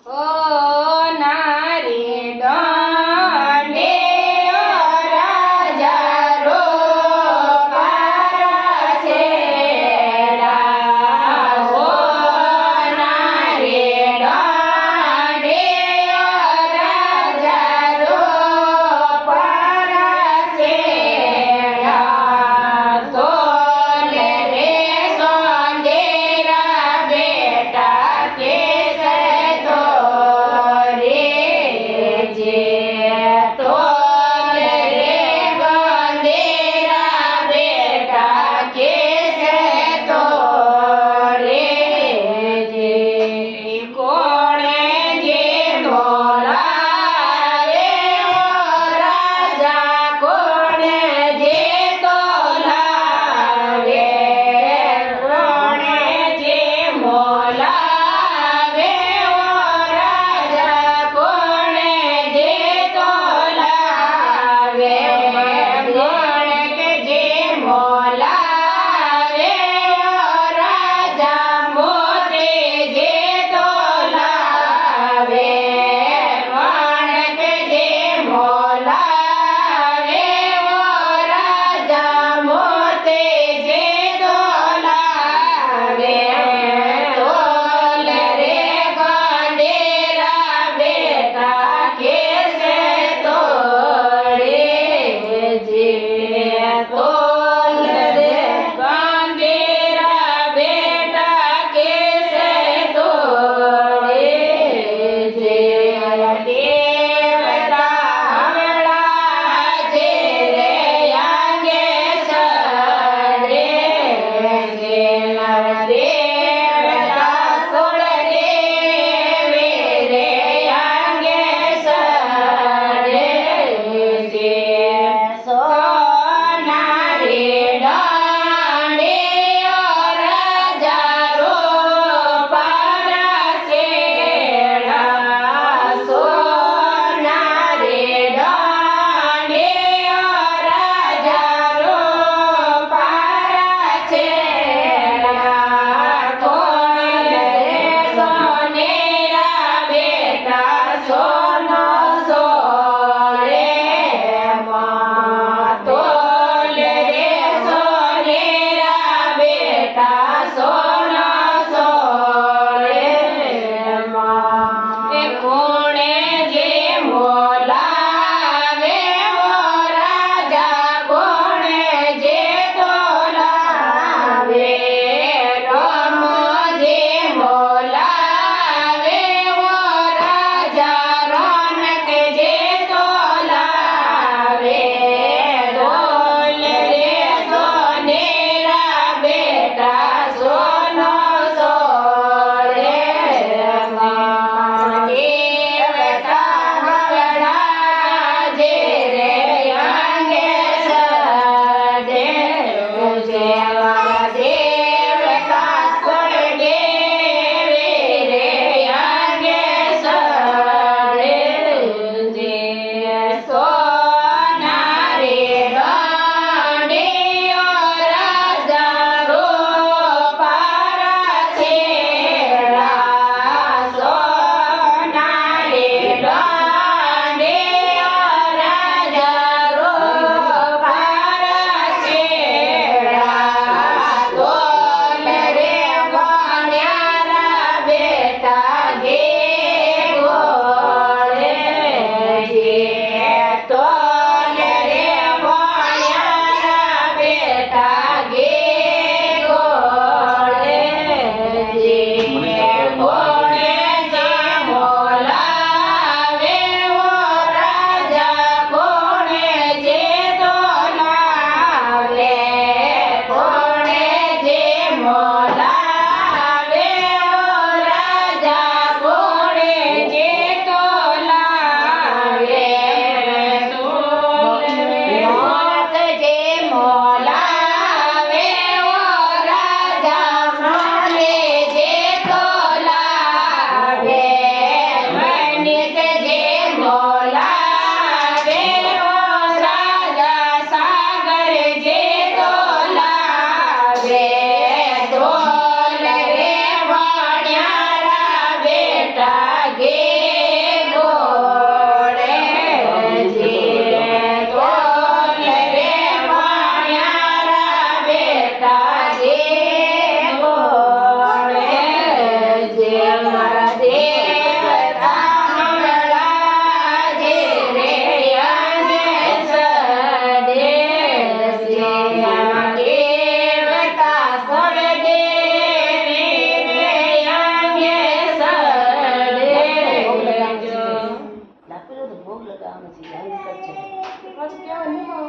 ઓ નારી દંડે રાજા રોપારા છેડા ઓ નારી દંડે રાજા રોપારા છેડા સોલે રે સોંદેરા બેટા કે તો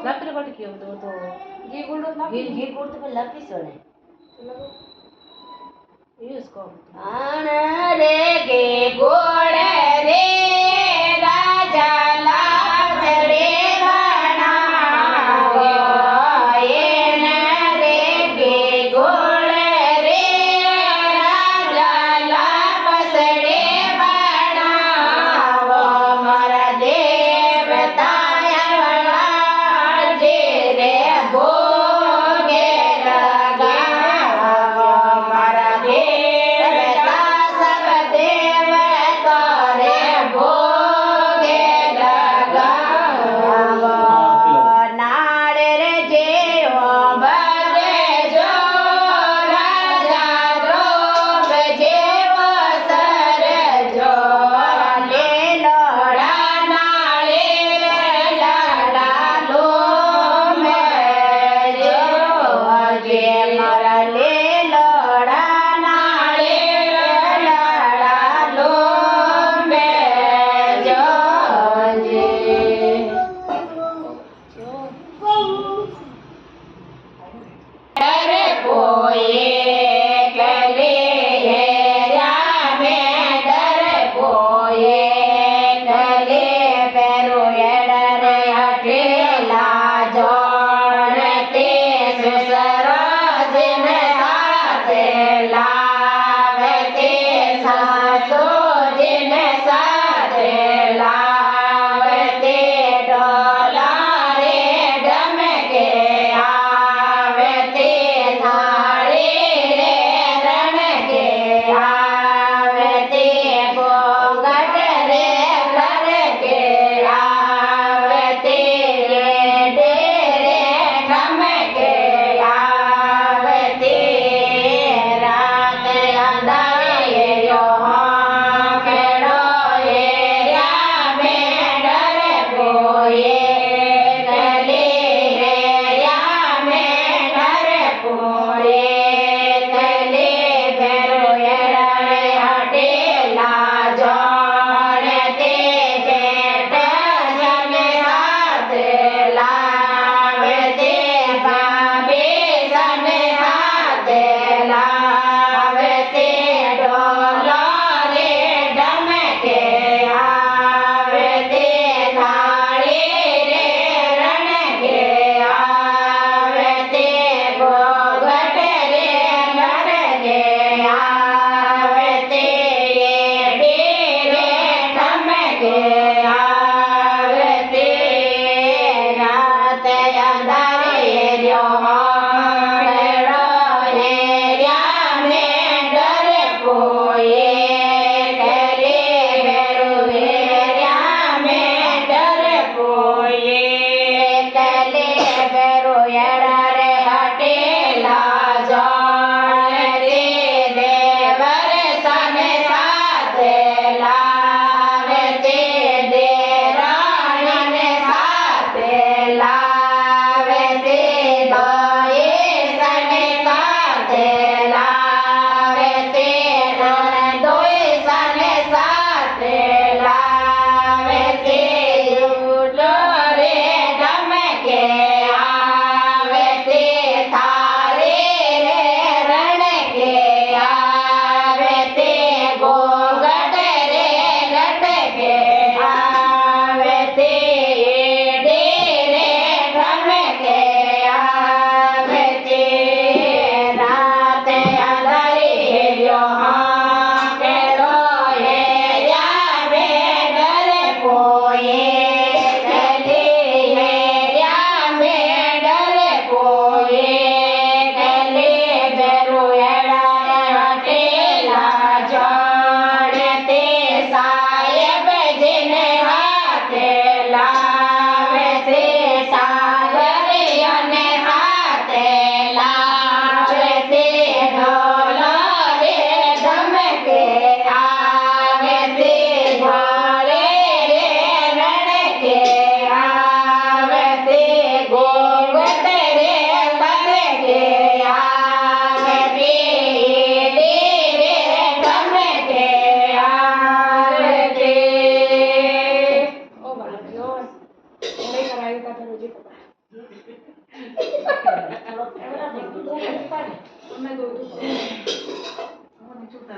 लकड़ी कट क्यों तो घी गुड़ घी गुड़ तो लपी सोने ये इसको आन रे गे गोड़ रे राजा लाभ रे बनावो एन रे गे गोड़ रे राजा लाभ रे बनावो मारा देवताया वाला जे रे भोगे लगावो मारा देवता सब देवता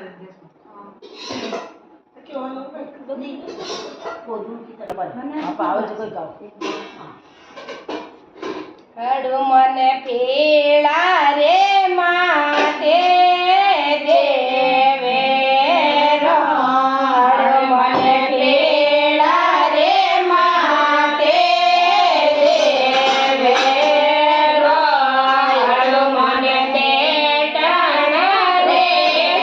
બધી બધું કીધું બાપા આવે છે કોઈ ગાવ હડું મને પીળા રે માતે દેવે હડું મને પીળા રે માતે દેવે હડું મને દેટણ રે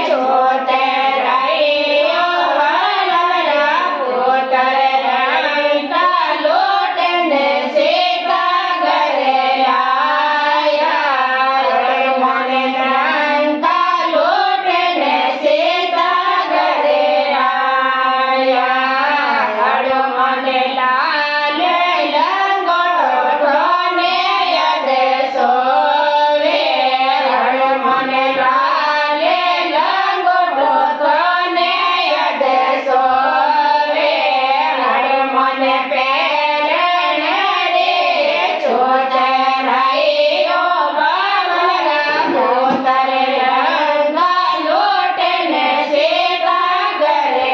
જોતે રૈયો વલરા પોતર રંગા લોટને સીતા ઘરે આયા મને રંગા લોટને સીતા ઘરે આયા હડો મને લાલ લંગોટો ને યાદ સોવે હડો મને લાલ લંગોટો ને યાદ સોવે હડો મને પેરણ રે ચોતરાઈઓ બાવરા પોતર રંગા લોટને સીતા ઘરે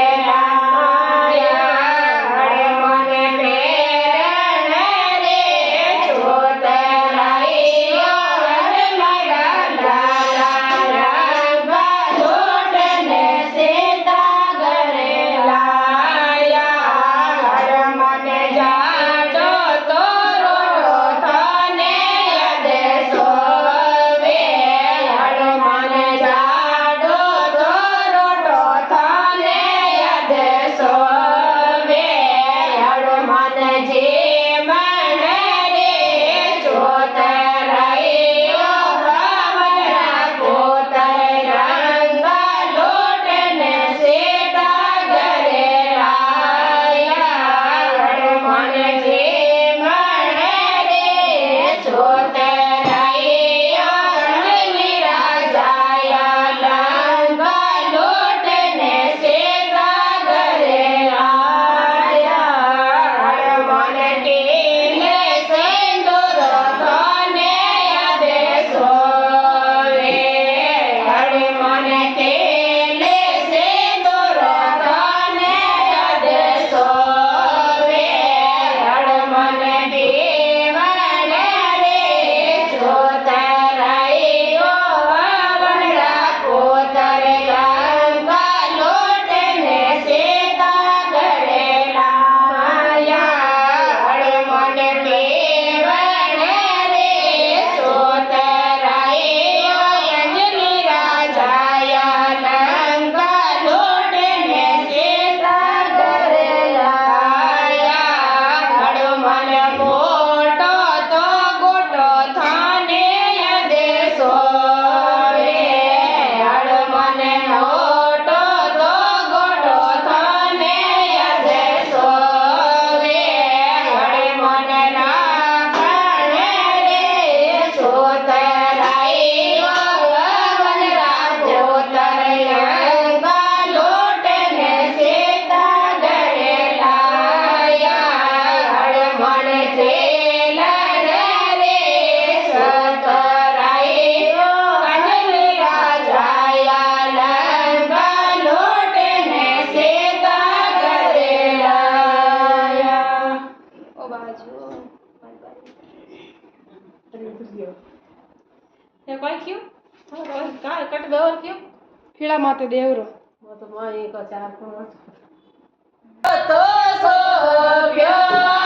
આયા મને પેરણ રે ચોતરાઈઓ મારા લાલા રંગા લોટને સીતા ઘરે લાયા મને જાડો તો રોટો થને યાદ સોવે મને જાડો તો રોટો થને યાદ સોવે મને જીવન રે ચોતરાઈઓ બાવરા પોતર રંગા લોટને સીતા ઘરે આયા મને જીવન રે ચોતરાઈઓ મીરા જાયા લંગા લોટને સીતા ઘરે આયા મને ટીલે સિંદૂર થને યાદ સોવે મને ટીલે સિંદૂર થને યાદ સોવે મને જીવન રે ચોતરાઈઓ બાવરા પોતર રંગા લોટને સીતા ઘરે લાયા મને જીવન રે ચોતરાઈઓ અંજલિ રાજાયા લંકા લોટને સીતા ઘરે લાયા મને મોટો તો ગોટો થાને યાદ સોવે મને મોટો તો ગોટો થાને યાદ સોવે મને રાખણ રે ચોતરાઈઓ વનરા પોતર રંગા લોટને સીતા ઘરે લાયા મને જેલર રે સતરાઈઓ અંજલિ રાજાયા લંકા લોટને સીતા ઘરે લાયા ઓ બાજુ એ કોઈ ક્યું કા કટ ગવર ક્યું પીળા માતે દેવરો તો માં એક ચાર પણ તો સોભ્યો